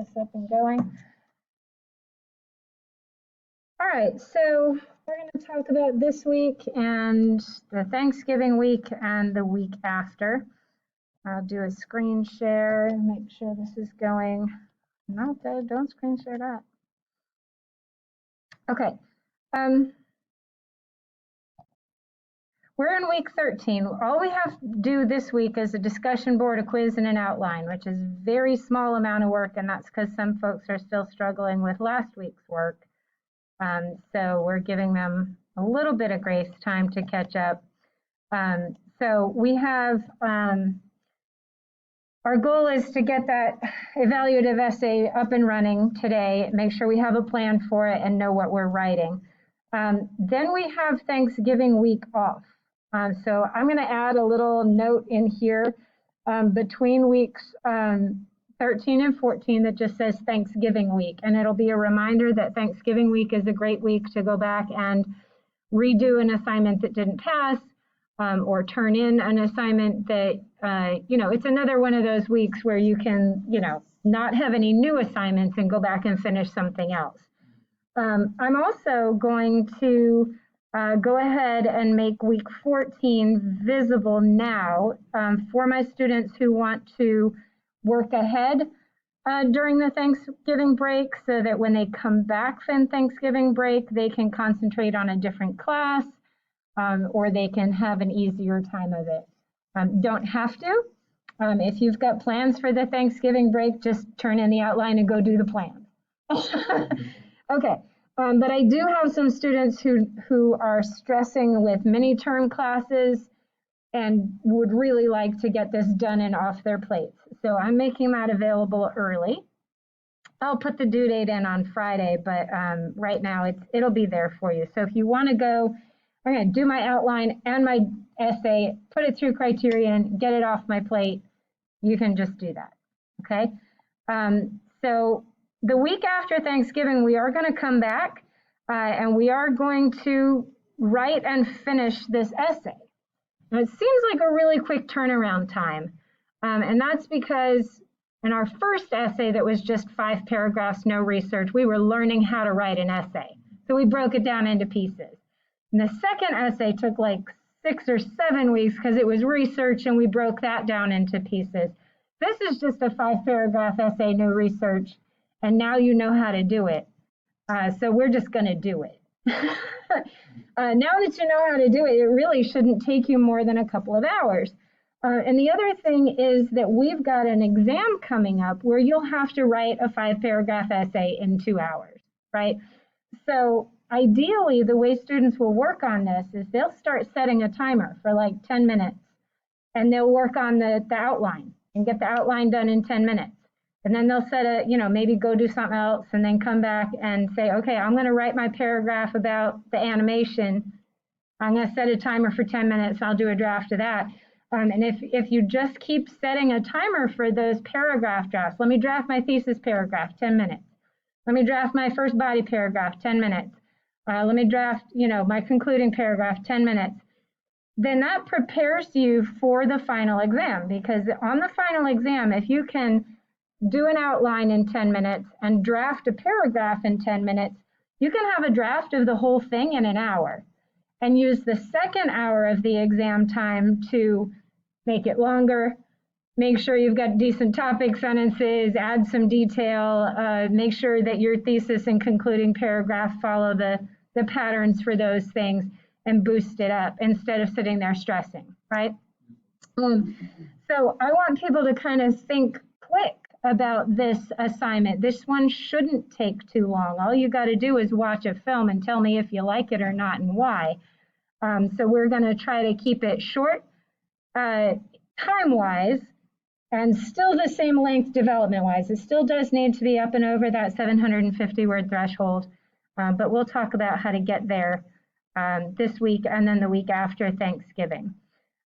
this up and going. All right, so we're going to talk about this week and the Thanksgiving week and the week after. I'll do a screen share and make sure this is going. Not that, don't screen share that. Okay. We're in week 13. All we have to do this week is a discussion board, a quiz, and an outline, which is a very small amount of work, and that's because some folks are still struggling with last week's work. So we're giving them a little bit of grace time to catch up. So we have, our goal is to get that evaluative essay up and running today, make sure we have a plan for it and know what we're writing. Then we have Thanksgiving week off. So I'm going to add a little note in here between weeks 13 and 14 that just says Thanksgiving week. And it'll be a reminder that Thanksgiving week is a great week to go back and redo an assignment that didn't pass or turn in an assignment that, it's another one of those weeks where you can, not have any new assignments and go back and finish something else. I'm also going to go ahead and make week 14 visible now for my students who want to work ahead during the Thanksgiving break so that when they come back from Thanksgiving break, they can concentrate on a different class or they can have an easier time of it. Don't have to. If you've got plans for the Thanksgiving break, just turn in the outline and go do the plan. Okay. But I do have some students who are stressing with mini-term classes and would really like to get this done and off their plates. So I'm making that available early. I'll put the due date in on Friday, but right now it'll be there for you. So if you want to go, I'm going to do my outline and my essay, put it through Criterion, get it off my plate, you can just do that, okay? So the week after Thanksgiving, we are going to come back and we are going to write and finish this essay. And it seems like a really quick turnaround time. And that's because in our first essay that was just 5 paragraphs, no research, we were learning how to write an essay. So we broke it down into pieces. And the second essay took like 6 or 7 weeks because it was research and we broke that down into pieces. This is just a 5-paragraph essay, no research. And now you know how to do it. So we're just going to do it. Now that you know how to do it, it really shouldn't take you more than a couple of hours. And the other thing is that we've got an exam coming up where you'll have to write a 5-paragraph essay in 2 hours, right? So ideally, the way students will work on this is they'll start setting a timer for like 10 minutes and they'll work on the outline and get the outline done in 10 minutes. And then they'll set a, maybe go do something else and then come back and say, okay, I'm going to write my paragraph about the animation. I'm going to set a timer for 10 minutes. I'll do a draft of that. And if you just keep setting a timer for those paragraph drafts, let me draft my thesis paragraph, 10 minutes. Let me draft my first body paragraph, 10 minutes. Let me draft, my concluding paragraph, 10 minutes. Then that prepares you for the final exam, because on the final exam, if you can do an outline in 10 minutes and draft a paragraph in 10 minutes, you can have a draft of the whole thing in an hour and use the second hour of the exam time to make it longer, make sure you've got decent topic sentences, add some detail, make sure that your thesis and concluding paragraph follow the patterns for those things and boost it up instead of sitting there stressing, right? So I want people to kind of think quick about this assignment. This one shouldn't take too long. All you got to do is watch a film and tell me if you like it or not and why. So we're going to try to keep it short time-wise and still the same length development-wise. It still does need to be up and over that 750-word threshold, but we'll talk about how to get there this week and then the week after Thanksgiving.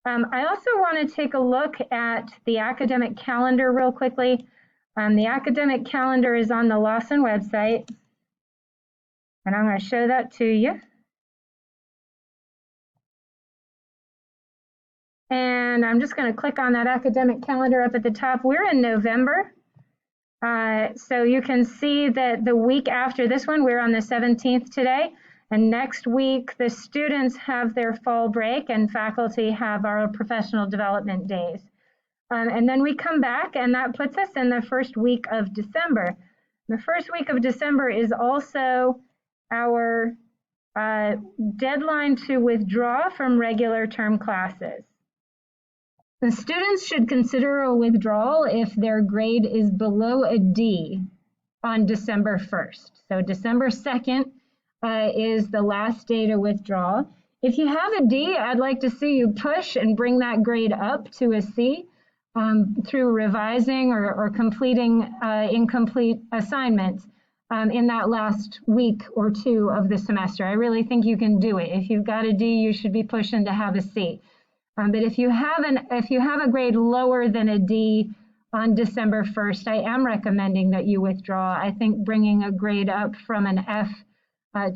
I also want to take a look at the academic calendar real quickly. The academic calendar is on the Lawson website, and I'm going to show that to you. And I'm just going to click on that academic calendar up at the top. We're in November. So you can see that the week after this one, we're on the 17th today, and next week the students have their fall break and faculty have our professional development days. And then we come back, and that puts us in the first week of December. The first week of December is also our deadline to withdraw from regular term classes. The students should consider a withdrawal if their grade is below a D on December 1st. So December 2nd is the last day to withdraw. If you have a D, I'd like to see you push and bring that grade up to a C through revising or completing incomplete assignments in that last week or two of the semester. I really think you can do it. If you've got a D, you should be pushing to have a C. But if you have a grade lower than a D on December 1st, I am recommending that you withdraw. I think bringing a grade up from an F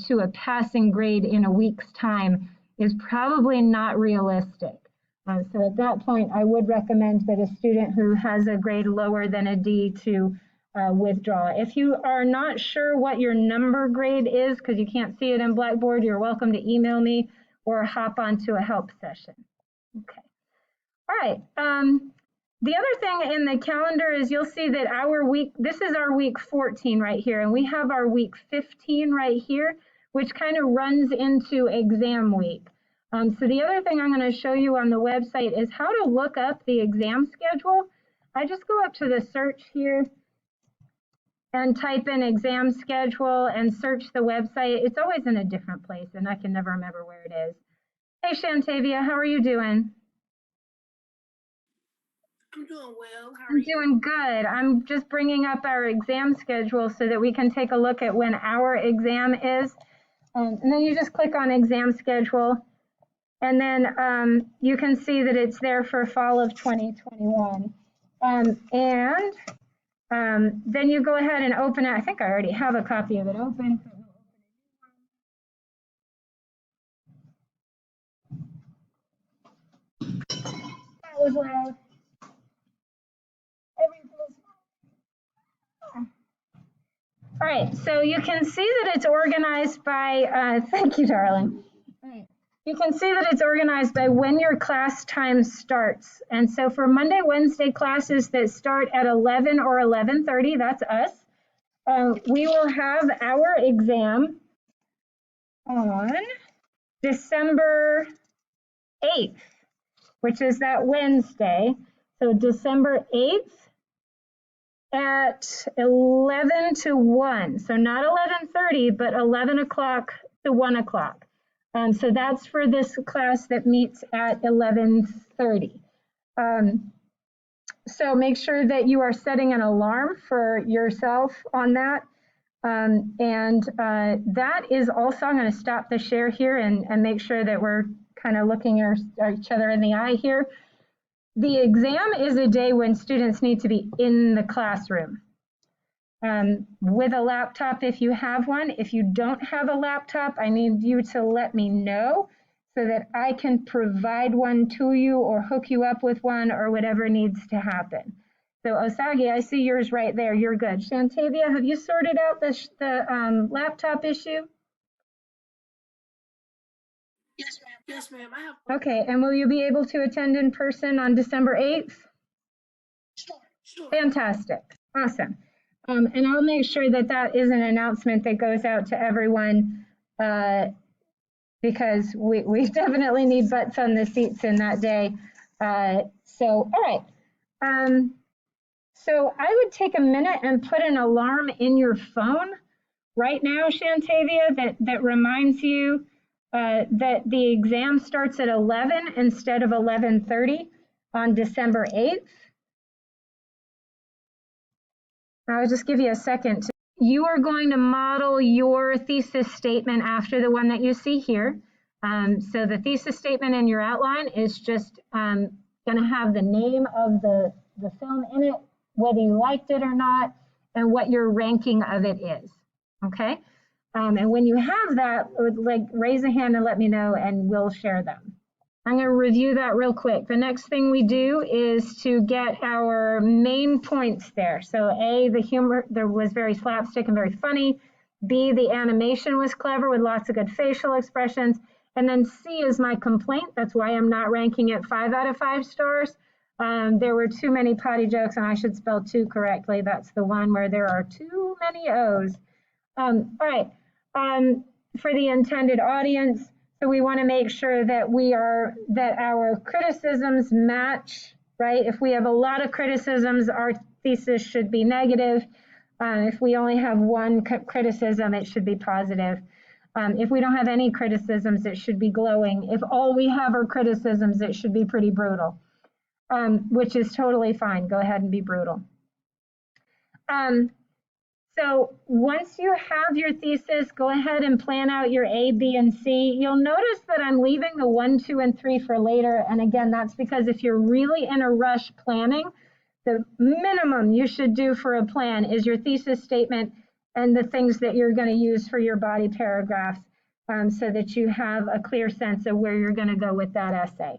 to a passing grade in a week's time is probably not realistic. So at that point, I would recommend that a student who has a grade lower than a D to withdraw. If you are not sure what your number grade is because you can't see it in Blackboard, you're welcome to email me or hop onto a help session. Okay. All right. The other thing in the calendar is you'll see that this is our week 14 right here, and we have our week 15 right here, which kind of runs into exam week. So the other thing I'm going to show you on the website is how to look up the exam schedule. I just go up to the search here and type in exam schedule and search the website. It's always in a different place, and I can never remember where it is. Hey, Shantavia, how are you doing? I'm doing well. How are you? I'm doing good. I'm just bringing up our exam schedule so that we can take a look at when our exam is. And then you just click on exam schedule. And then you can see that it's there for fall of 2021. Then you go ahead and open it. I think I already have a copy of it open. That was loud. All right, so you can see that it's organized by, thank you, darling. All right. You can see that it's organized by when your class time starts. And so for Monday, Wednesday classes that start at 11 or 11:30, that's us, we will have our exam on December 8th, which is that Wednesday. So December 8th at 11 to 1. So not 11:30, but 11 o'clock to 1 o'clock. So that's for this class that meets at 11:30. So make sure that you are setting an alarm for yourself on that. That is also, I'm going to stop the share here and make sure that we're kind of looking each other in the eye here. The exam is a day when students need to be in the classroom. With a laptop if you have one. If you don't have a laptop, I need you to let me know so that I can provide one to you or hook you up with one or whatever needs to happen. So Osagi, I see yours right there. You're good. Shantavia, have you sorted out the laptop issue? Yes, ma'am. Yes, ma'am. I have. Okay, and will you be able to attend in person on December 8th? Sure. Fantastic. Awesome. And I'll make sure that that is an announcement that goes out to everyone because we definitely need butts on the seats in that day. All right. So I would take a minute and put an alarm in your phone right now, Shantavia, that reminds you that the exam starts at 11 instead of 11:30 on December 8th. I'll just give you a second. You are going to model your thesis statement after the one that you see here. So the thesis statement in your outline is just going to have the name of the film in it, whether you liked it or not, and what your ranking of it is, okay? And when you have that, like raise a hand and let me know and we'll share them. I'm going to review that real quick. The next thing we do is to get our main points there. So A, the humor there was very slapstick and very funny. B, the animation was clever with lots of good facial expressions. And then C is my complaint. That's why I'm not ranking it 5 out of 5 stars. There were too many potty jokes, and I should spell two correctly. That's the one where there are too many O's. All right. For the intended audience, so we want to make sure that that our criticisms match, right? If we have a lot of criticisms, our thesis should be negative. If we only have one criticism, it should be positive. If we don't have any criticisms, it should be glowing. If all we have are criticisms, it should be pretty brutal, which is totally fine. Go ahead and be brutal. So once you have your thesis, go ahead and plan out your A, B, and C. You'll notice that I'm leaving the 1, 2, and 3 for later. And again, that's because if you're really in a rush planning, the minimum you should do for a plan is your thesis statement and the things that you're going to use for your body paragraphs, so that you have a clear sense of where you're going to go with that essay.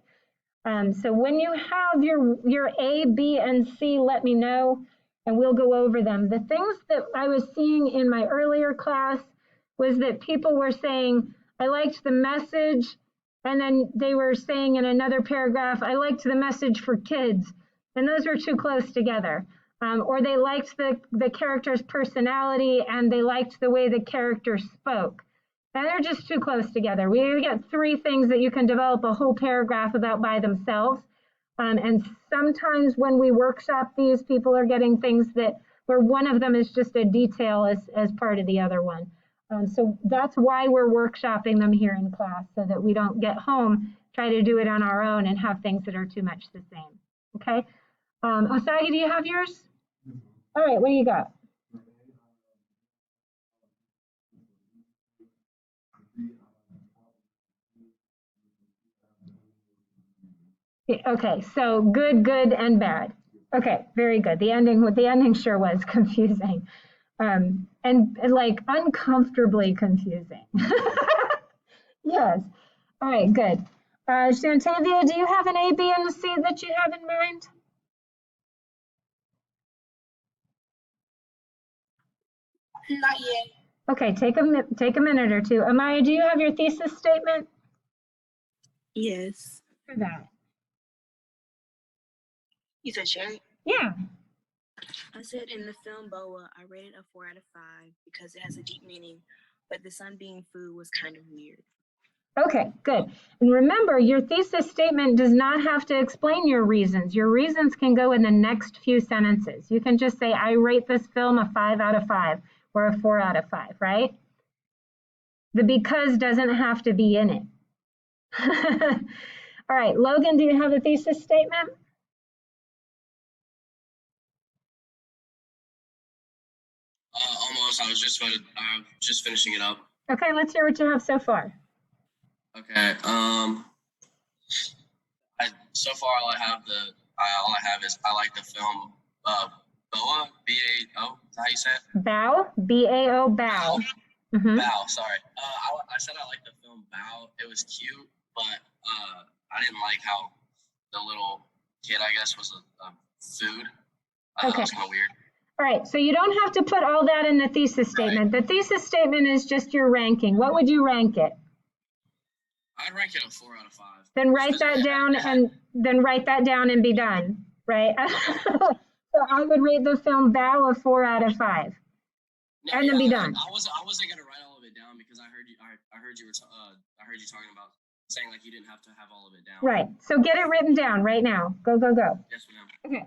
So when you have your A, B, and C, let me know, and we'll go over them. The things that I was seeing in my earlier class was that people were saying, I liked the message, and then they were saying in another paragraph, I liked the message for kids, and those were too close together. Or they liked the character's personality, and they liked the way the character spoke. And they're just too close together. We get 3 things that you can develop a whole paragraph about by themselves. And sometimes when we workshop these, people are getting things where one of them is just a detail as part of the other one. So that's why we're workshopping them here in class, so that we don't get home, try to do it on our own and have things that are too much the same. Okay. Osagi, do you have yours? All right, what do you got? Okay, so good, good, and bad. Okay, very good. The ending sure was confusing, and like uncomfortably confusing. Yes. All right, good. Shantavia, do you have an A, B, and a C that you have in mind? Not yet. Okay, take a minute or two. Amaya, do you have your thesis statement? Yes. For that. You said Sherry? Yeah. I said in the film Boa, I rated a 4 out of 5 because it has a deep meaning, but the sun being food was kind of weird. Okay, good. And remember, your thesis statement does not have to explain your reasons. Your reasons can go in the next few sentences. You can just say, I rate this film a 5 out of 5 or a 4 out of 5, right? The because doesn't have to be in it. All right, Logan, do you have a thesis statement? Almost. I was just finishing it up. Okay, let's hear what you have so far. Okay. So far all I have is I like the film Boa, B-A-O. Is that how you say it? Bow, B-A-O, bow. Bow. Sorry. I said I liked the film Bow. It was cute, but I didn't like how the little kid, I guess, was a food. I thought that was kind of weird. All right, so you don't have to put all that in the thesis statement. Right. The thesis statement is just your ranking. What would you rank it? I'd rank it a 4 out of 5. Then write that down and be done, right? So I would rate the film Bow a 4 out of 5, and then be done. I wasn't gonna write all of it down because I heard you talking about saying like you didn't have to have all of it down. Right. So get it written down right now. Go, go, go. Yes, ma'am. Okay.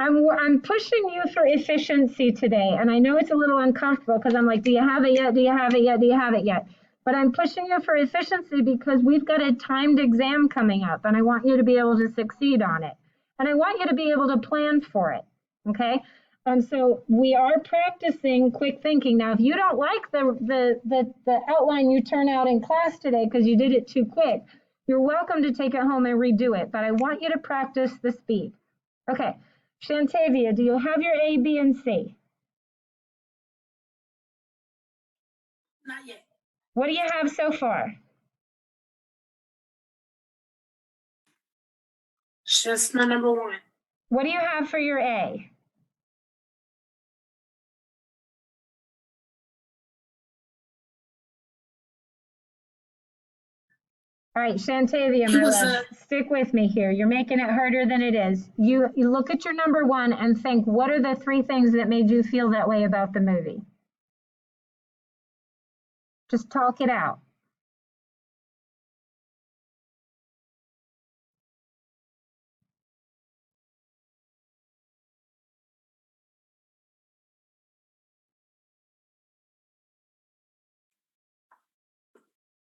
I'm pushing you for efficiency today, and I know it's a little uncomfortable because I'm like, do you have it yet? Do you have it yet? Do you have it yet? But I'm pushing you for efficiency because we've got a timed exam coming up, and I want you to be able to succeed on it. And I want you to be able to plan for it, okay? And so we are practicing quick thinking. Now, if you don't like the outline you turn out in class today because you did it too quick, you're welcome to take it home and redo it. But I want you to practice the speed. Okay, Shantavia, do you have your A, B, and C? Not yet. What do you have so far? Just my number one. What do you have for your A? All right, Shantavia, my love, stick with me here. You're making it harder than it is. You look at your number one and think, what are the 3 things that made you feel that way about the movie? Just talk it out.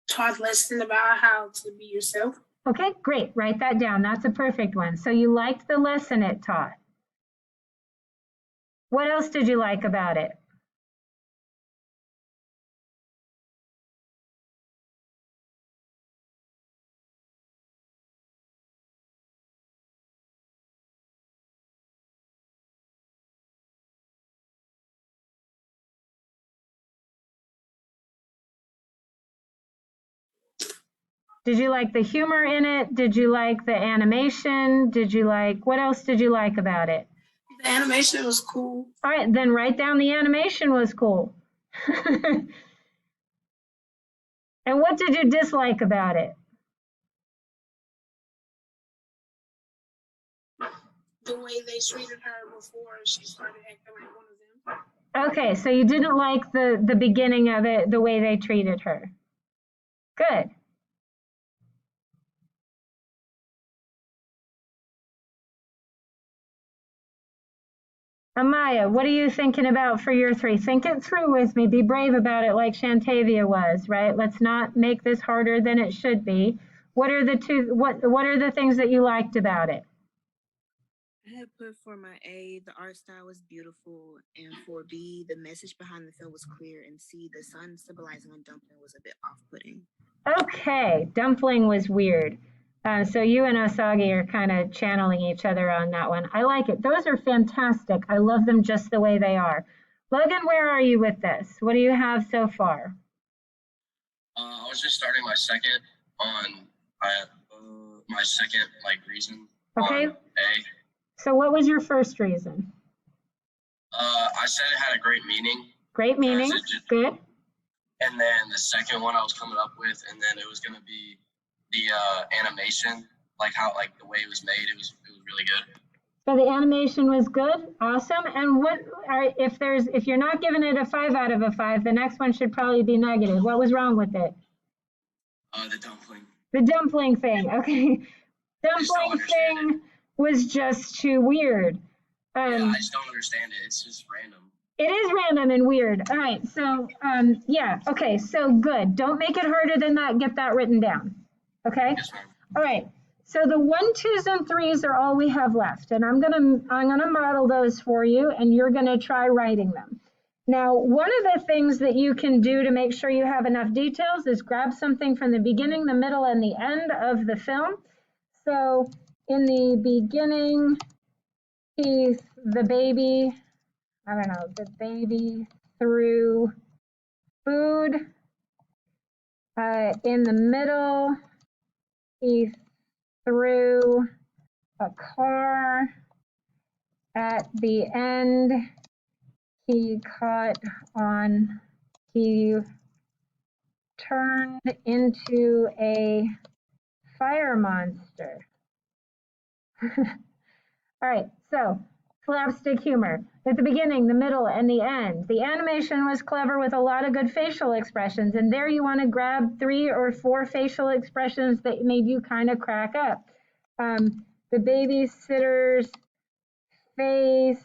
Taught lesson about how to be yourself. Okay, great. Write that down. That's a perfect one. So you liked the lesson it taught. What else did you like about it? Did you like the humor in it? Did you like the animation? What else did you like about it? The animation was cool. All right, then write down the animation was cool. And what did you dislike about it? The way they treated her before she started acting like one of them. Okay, so you didn't like the beginning of it, the way they treated her. Good. Amaya, what are you thinking about for your 3? Think it through with me. Be brave about it like Shantavia was, right? Let's not make this harder than it should be. What are the things that you liked about it? I had put for my A, the art style was beautiful, and for B, the message behind the film was clear, and C, the sun symbolizing a dumpling was a bit off-putting. Okay, dumpling was weird. So you and Osagi are kind of channeling each other on that one. I like it. Those are fantastic. I love them just the way they are. Logan, where are you with this? What do you have so far? I was just starting my second on my second reason. Okay. On A. So what was your first reason? I said it had a great meaning. Great meaning. Good. And then the second one I was coming up with, and then it was going to be the animation, the way it was made. It was really good. So the animation was good, awesome. And if you're not giving it a 5 out of a 5, the next one should probably be negative. What was wrong with it? The dumpling. The dumpling thing. Okay, dumpling thing was just too weird. Yeah, I just don't understand it. It's just random. It is random and weird. All right, so yeah, okay, so good. Don't make it harder than that. Get that written down. Okay. Yes, ma'am. All right. So the 1, 2s, and 3s are all we have left, and I'm gonna model those for you, and you're gonna try writing them. Now, one of the things that you can do to make sure you have enough details is grab something from the beginning, the middle, and the end of the film. So in the beginning, the baby threw food. In the middle, he threw a car. At the end, he turned into a fire monster. All right, so slapstick humor. At the beginning, the middle, and the end. The animation was clever with a lot of good facial expressions, and there you want to grab 3 or 4 facial expressions that made you kind of crack up. The babysitter's face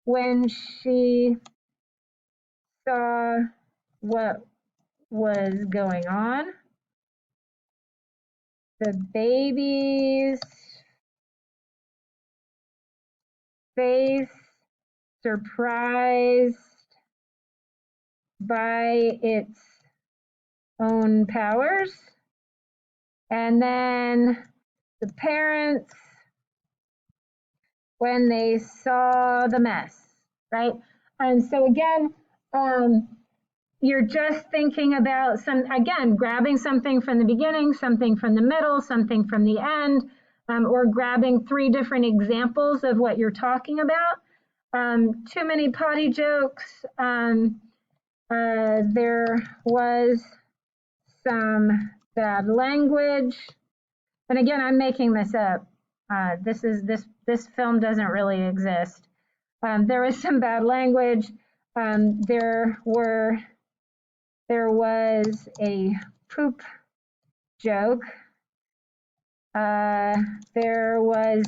when she saw what was going on. The baby's face surprised by its own powers. And then the parents when they saw the mess, right? And so again, you're just thinking about grabbing something from the beginning, something from the middle, something from the end. or grabbing 3 different examples of what you're talking about. Too many potty jokes. There was some bad language. And again, I'm making this up. This film doesn't really exist. There was some bad language. There was a poop joke. There was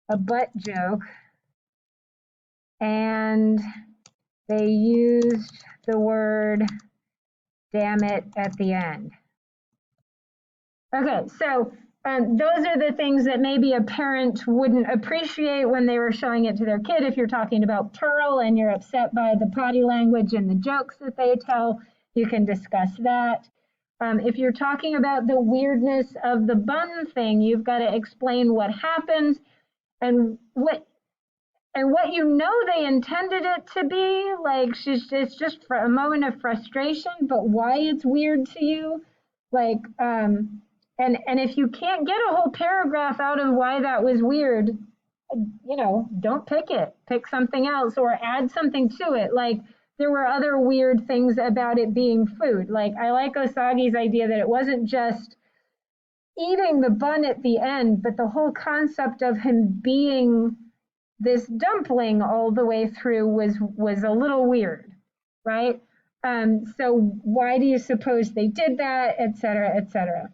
a butt joke, and they used the word damn it at the end. Okay, so those are the things that maybe a parent wouldn't appreciate when they were showing it to their kid. If you're talking about Pearl and you're upset by the potty language and the jokes that they tell, you can discuss that. If you're talking about the weirdness of the bun thing, you've got to explain what happened and what you know they intended it to be. Like, it's just for a moment of frustration, but why it's weird to you. Like, and if you can't get a whole paragraph out of why that was weird, you know, don't pick it. Pick something else or add something to it. Like, there were other weird things about it being food. Like, I like Osagi's idea that it wasn't just eating the bun at the end, but the whole concept of him being this dumpling all the way through was a little weird, right? So why do you suppose they did that, et cetera, et cetera?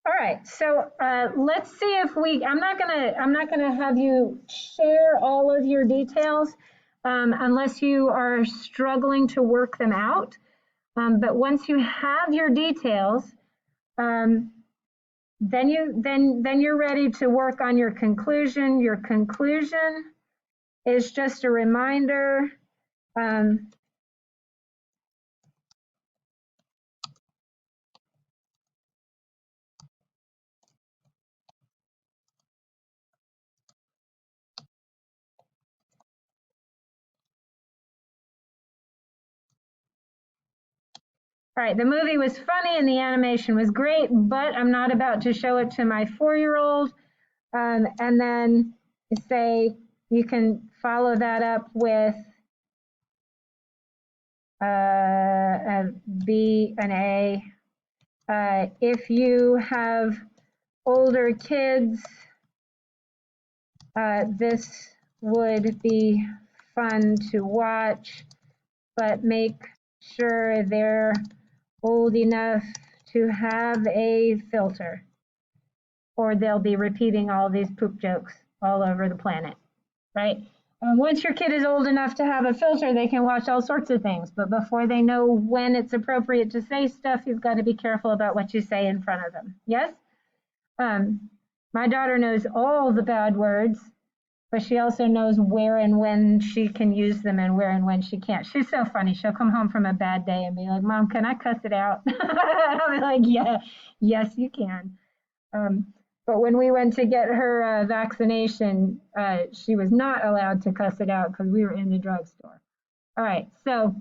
All right, so let's see if I'm not gonna have you share all of your details unless you are struggling to work them out. But once you have your details, then you're ready to work on your conclusion. Your conclusion is just a reminder. All right, the movie was funny and the animation was great, but I'm not about to show it to my 4-year-old. And then say, you can follow that up with a B and A. If you have older kids, this would be fun to watch, but make sure they're old enough to have a filter, or they'll be repeating all these poop jokes all over the planet, right? Once your kid is old enough to have a filter, they can watch all sorts of things, but before they know when it's appropriate to say stuff, you've got to be careful about what you say in front of them. Yes? My daughter knows all the bad words, but she also knows where and when she can use them and where and when she can't. She's so funny. She'll come home from a bad day and be like, Mom, can I cuss it out? I'll be like, yeah, yes, you can. But when we went to get her vaccination, she was not allowed to cuss it out because we were in the drugstore. All right, so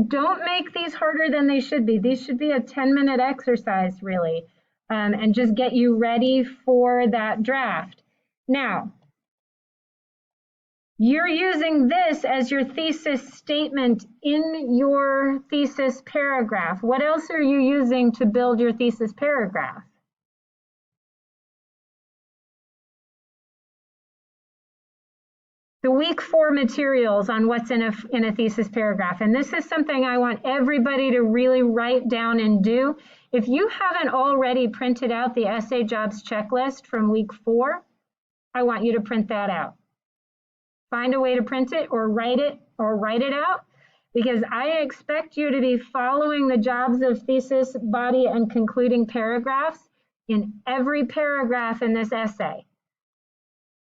don't make these harder than they should be. These should be a 10-minute exercise, really, and just get you ready for that draft. Now, you're using this as your thesis statement in your thesis paragraph. What else are you using to build your thesis paragraph? The week 4 materials on what's in a thesis paragraph. And this is something I want everybody to really write down and do. If you haven't already printed out the essay jobs checklist from week 4, I want you to print that out. Find a way to print it or write it out, because I expect you to be following the jobs of thesis, body, and concluding paragraphs in every paragraph in this essay.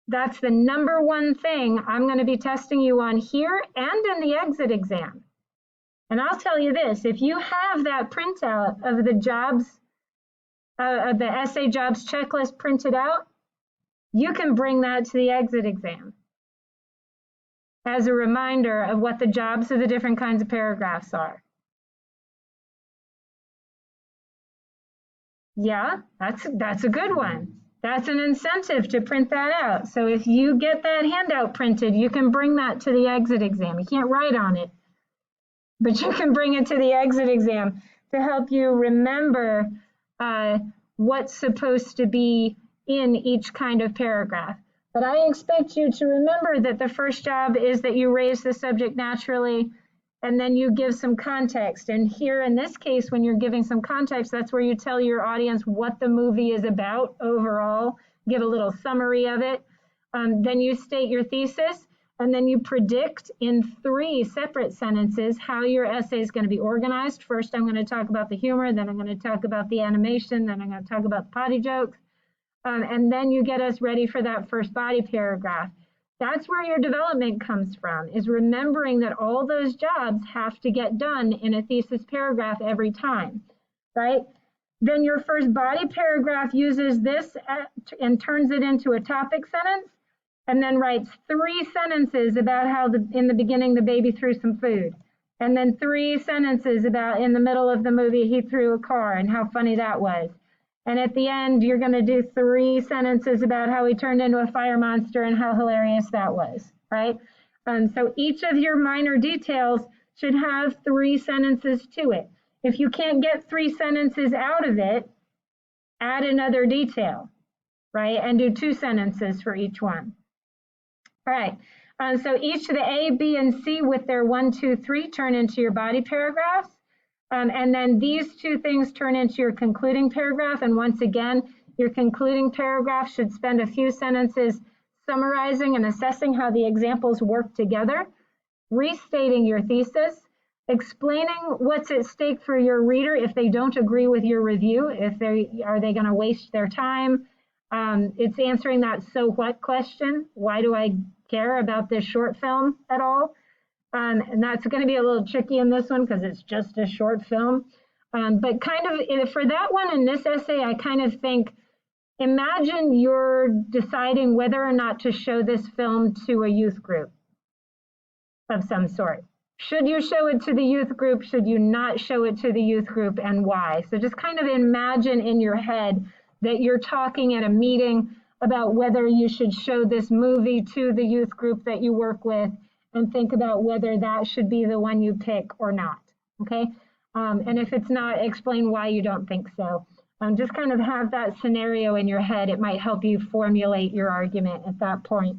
That's the #1 thing I'm going to be testing you on here and in the exit exam. And I'll tell you this, if you have that printout of the jobs, of the essay jobs checklist printed out, you can bring that to the exit exam as a reminder of what the jobs of the different kinds of paragraphs are. Yeah, that's a good one. That's an incentive to print that out. So if you get that handout printed, you can bring that to the exit exam. You can't write on it, but you can bring it to the exit exam to help you remember what's supposed to be in each kind of paragraph. But I expect you to remember that the first job is that you raise the subject naturally, and then you give some context. And here in this case, when you're giving some context, that's where you tell your audience what the movie is about overall, give a little summary of it. Then you state your thesis, and then you predict in 3 separate sentences how your essay is going to be organized. First, I'm going to talk about the humor, then I'm going to talk about the animation, then I'm going to talk about the potty jokes. And then you get us ready for that first body paragraph. That's where your development comes from, is remembering that all those jobs have to get done in a thesis paragraph every time, right? Then your first body paragraph uses this and turns it into a topic sentence, and then writes 3 sentences about how in the beginning the baby threw some food, and then 3 sentences about in the middle of the movie he threw a car and how funny that was. And at the end, you're going to do 3 sentences about how he turned into a fire monster and how hilarious that was, right? So each of your minor details should have 3 sentences to it. If you can't get 3 sentences out of it, add another detail, right? And do 2 sentences for each one. All right. So each of the A, B, and C with their 1, 2, 3 turn into your body paragraphs. And then these 2 things turn into your concluding paragraph. And once again, your concluding paragraph should spend a few sentences summarizing and assessing how the examples work together, restating your thesis, explaining what's at stake for your reader if they don't agree with your review, are they going to waste their time? It's answering that so what question. Why do I care about this short film at all? And that's going to be a little tricky in this one because it's just a short film. But kind of for that one in this essay, I kind of think, imagine you're deciding whether or not to show this film to a youth group of some sort. Should you show it to the youth group? Should you not show it to the youth group, and why? So just kind of imagine in your head that you're talking at a meeting about whether you should show this movie to the youth group that you work with, and think about whether that should be the one you pick or not, okay? And if it's not, explain why you don't think so. Just kind of have that scenario in your head. It might help you formulate your argument at that point.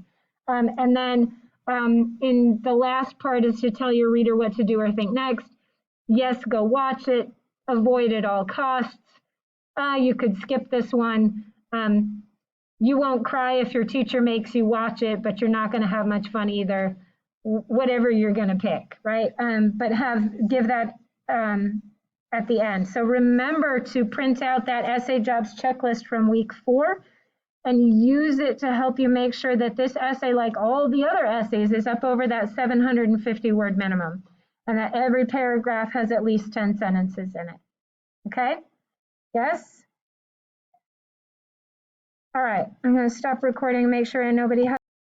And then in the last part is to tell your reader what to do or think next. Yes, go watch it. Avoid at all costs. You could skip this one. You won't cry if your teacher makes you watch it, but you're not going to have much fun either. Whatever you're going to pick, right? But give that at the end. So remember to print out that essay jobs checklist from week 4 and use it to help you make sure that this essay, like all the other essays, is up over that 750 word minimum, and that every paragraph has at least 10 sentences in it. Okay? Yes? All right, I'm going to stop recording and make sure nobody has